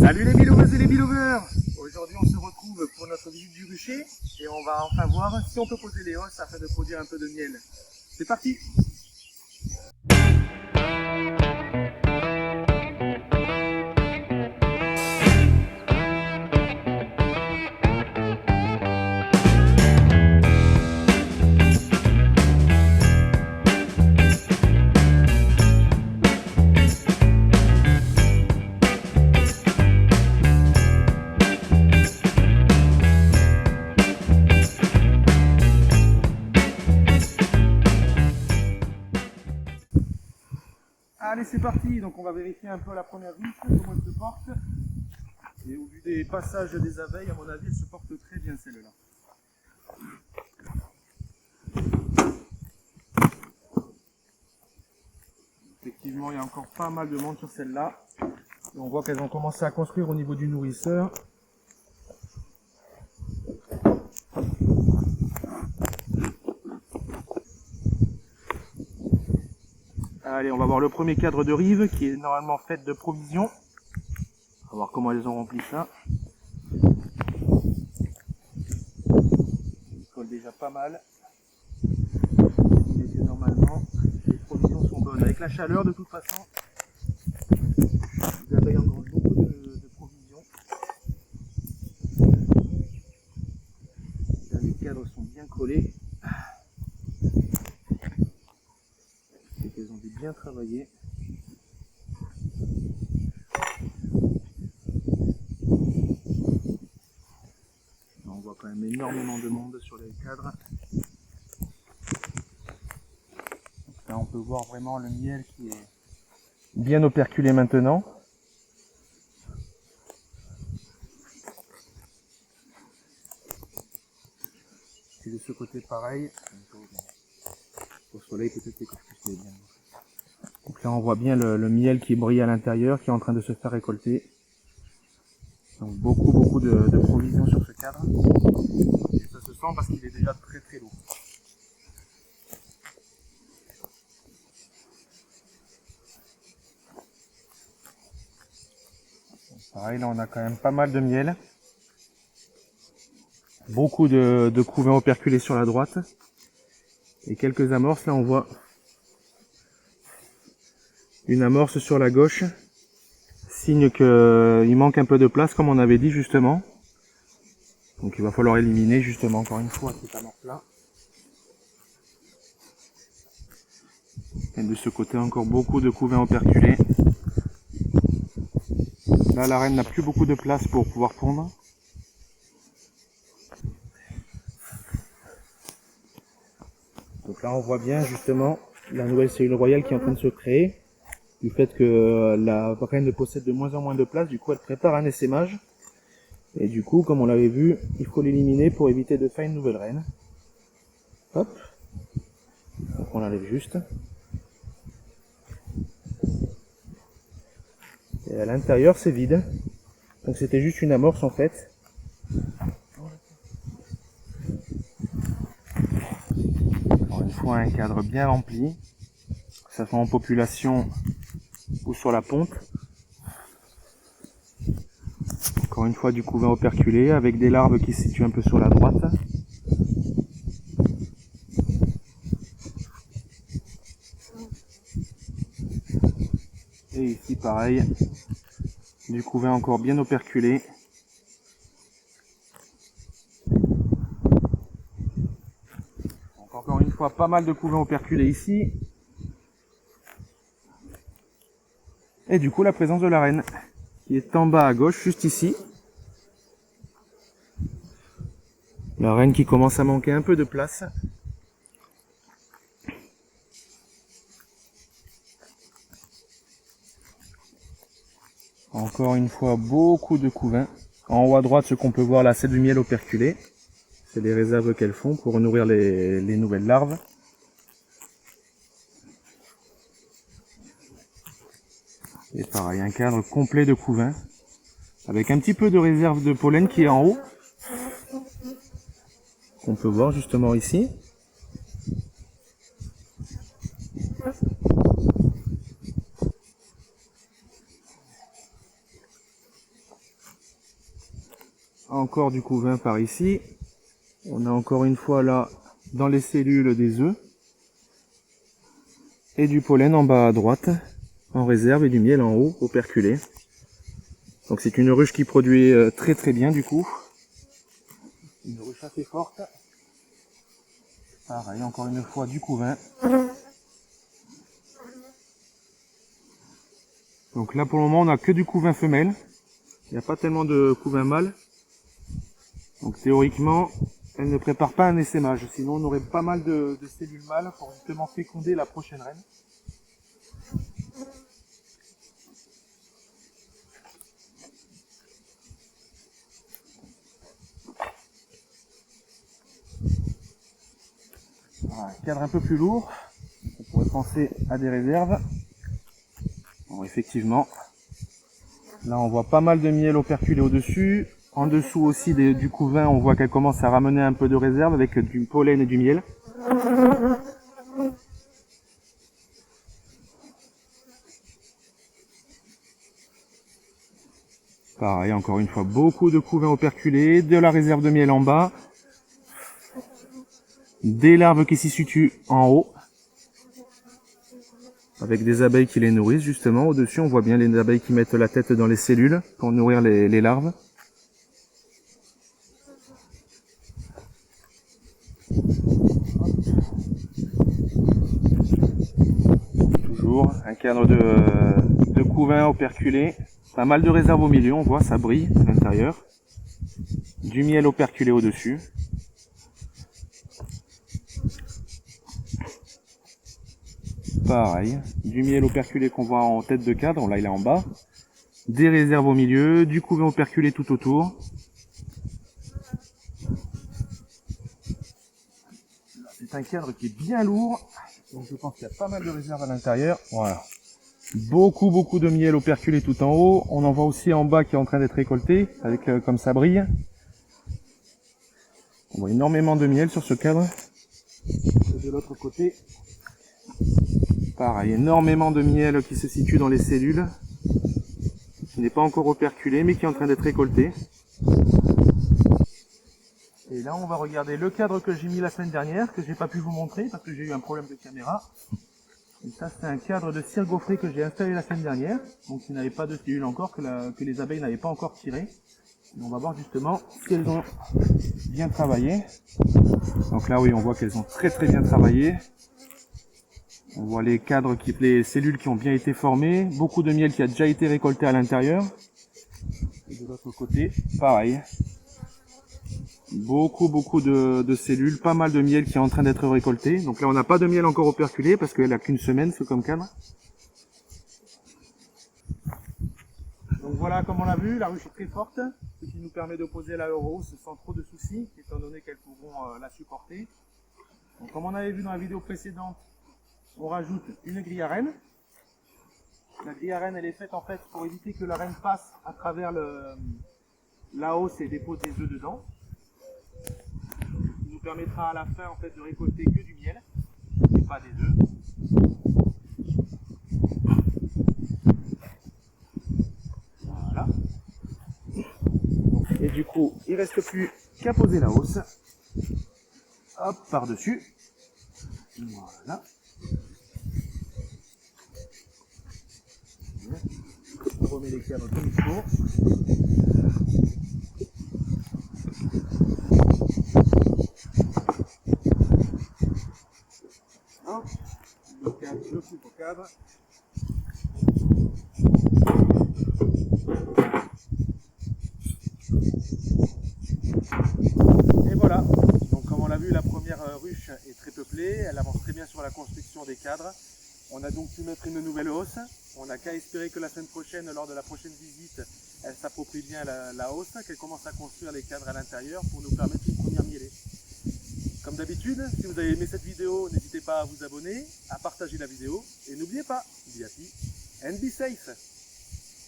Salut les bilouveuses et les bilouveurs. Aujourd'hui on se retrouve pour notre visite du rucher et on va enfin voir si on peut poser les osses afin de produire un peu de miel. C'est parti! Allez, c'est parti. Donc on va vérifier un peu la première ruche, comment elle se porte. Et au vu des passages des abeilles, à mon avis, elle se porte très bien celle-là. Effectivement, il y a encore pas mal de monde sur celle-là. On voit qu'elles ont commencé à construire au niveau du nourrisseur. Allez, on va voir le premier cadre de rive qui est normalement fait de provisions. On va voir comment elles ont rempli ça. Il colle déjà pas mal. Et normalement, les provisions sont bonnes. Avec la chaleur, de toute façon, les abeilles engrangent beaucoup de provisions. Là, les cadres sont bien collés. Et qu'elles ont bien travaillé. On voit quand même énormément de monde sur les cadres. Donc là, on peut voir vraiment le miel qui est bien operculé maintenant. Et de ce côté pareil. Au soleil peut-être que c'est bien. Donc là on voit bien le miel qui brille à l'intérieur, qui est en train de se faire récolter. Donc beaucoup de provisions sur ce cadre. Et ça se sent parce qu'il est déjà très lourd. Donc pareil, là on a quand même pas mal de miel. Beaucoup de couvains operculés sur la droite. Et quelques amorces, là on voit une amorce sur la gauche. Signe qu'il manque un peu de place comme on avait dit justement. Donc il va falloir éliminer justement encore une fois cette amorce là. Et de ce côté encore beaucoup de couvains operculés. Là la reine n'a plus beaucoup de place pour pouvoir pondre. Donc là on voit bien justement la nouvelle cellule royale qui est en train de se créer. Du fait que la reine possède de moins en moins de place, du coup elle prépare un essaimage. Et du coup, comme on l'avait vu, il faut l'éliminer pour éviter de faire une nouvelle reine. Hop. Donc on l'enlève juste. Et à l'intérieur c'est vide. Donc c'était juste une amorce en fait. Encore une fois un cadre bien rempli. Que ça soit en population ou sur la ponte. Encore une fois du couvain operculé avec des larves qui se situent un peu sur la droite. Et ici pareil, du couvain encore bien operculé. Donc encore une fois pas mal de couvains operculés ici. Et du coup la présence de la reine qui est en bas à gauche, juste ici. La reine qui commence à manquer un peu de place. Encore une fois beaucoup de couvains. En haut à droite, ce qu'on peut voir là, c'est du miel operculé. C'est les réserves qu'elles font pour nourrir les nouvelles larves. Et pareil, un cadre complet de couvains, avec un petit peu de réserve de pollen qui est en haut, qu'on peut voir justement ici. Encore du couvain par ici. On a encore une fois là, dans les cellules, des œufs. Et du pollen en bas à droite, en réserve, et du miel en haut, operculé. Donc c'est une ruche qui produit très très bien du coup. Une ruche assez forte. Pareil, encore une fois du couvain. Donc là pour le moment on n'a que du couvain femelle. Il n'y a pas tellement de couvain mâle. Donc théoriquement, elle ne prépare pas un essaimage. Sinon on aurait pas mal de cellules mâles pour justement féconder la prochaine reine. Voilà, un cadre un peu plus lourd. On pourrait penser à des réserves. Bon, effectivement, là on voit pas mal de miel operculé au-dessus. En dessous aussi du couvain, on voit qu'elle commence à ramener un peu de réserve avec du pollen et du miel. Pareil, encore une fois, beaucoup de couvains operculés, de la réserve de miel en bas, des larves qui s'y situent en haut, avec des abeilles qui les nourrissent justement. Au-dessus, on voit bien les abeilles qui mettent la tête dans les cellules pour nourrir les larves. Toujours un cadre de couvain operculé. Pas mal de réserve au milieu, on voit, ça brille à l'intérieur. Du miel operculé au-dessus. Pareil, du miel operculé qu'on voit en tête de cadre, là il est en bas. Des réserves au milieu, du couvain operculé tout autour. C'est un cadre qui est bien lourd, donc je pense qu'il y a pas mal de réserves à l'intérieur. Voilà. Beaucoup de miel operculé tout en haut. On en voit aussi en bas qui est en train d'être récolté, avec comme ça brille. On voit énormément de miel sur ce cadre. Et de l'autre côté, pareil, énormément de miel qui se situe dans les cellules, qui n'est pas encore operculé, mais qui est en train d'être récolté. Et là, on va regarder le cadre que j'ai mis la semaine dernière, que j'ai pas pu vous montrer parce que j'ai eu un problème de caméra. Et ça, c'est un cadre de cire gaufrée que j'ai installé la semaine dernière, donc il n'avait pas de cellules encore, que les abeilles n'avaient pas encore tiré. Et on va voir justement si elles ont bien travaillé. Donc là, oui, on voit qu'elles ont très bien travaillé. On voit les cadres, les cellules qui ont bien été formées, beaucoup de miel qui a déjà été récolté à l'intérieur. Et de l'autre côté, pareil. Beaucoup de cellules, pas mal de miel qui est en train d'être récolté. Donc là on n'a pas de miel encore operculé parce qu'elle a qu'une semaine ce comme cadre. Donc voilà, comme on l'a vu, la ruche est très forte, ce qui nous permet de poser la hausse sans trop de soucis, étant donné qu'elles pourront la supporter. Donc comme on avait vu dans la vidéo précédente, on rajoute une grille à reine. La grille à reine elle est faite en fait pour éviter que la reine passe à travers la hausse et dépose des œufs dedans. Qui nous permettra à la fin en fait de récolter que du miel et pas des œufs. Voilà. Et du coup, il reste plus qu'à poser la hausse. Hop, par-dessus. Voilà. On remet les cadres comme il faut. Hop, le coupe au cadre. Et voilà. Donc comme on l'a vu, la première ruche est très peuplée. Elle avance très bien sur la construction des cadres. On a donc pu mettre une nouvelle hausse. On n'a qu'à espérer que la semaine prochaine, lors de la prochaine visite, elle s'approprie bien la hausse, qu'elle commence à construire les cadres à l'intérieur pour nous permettre une première mielée. Comme d'habitude, si vous avez aimé cette vidéo, n'hésitez pas à vous abonner, à partager la vidéo et n'oubliez pas, be happy and be safe.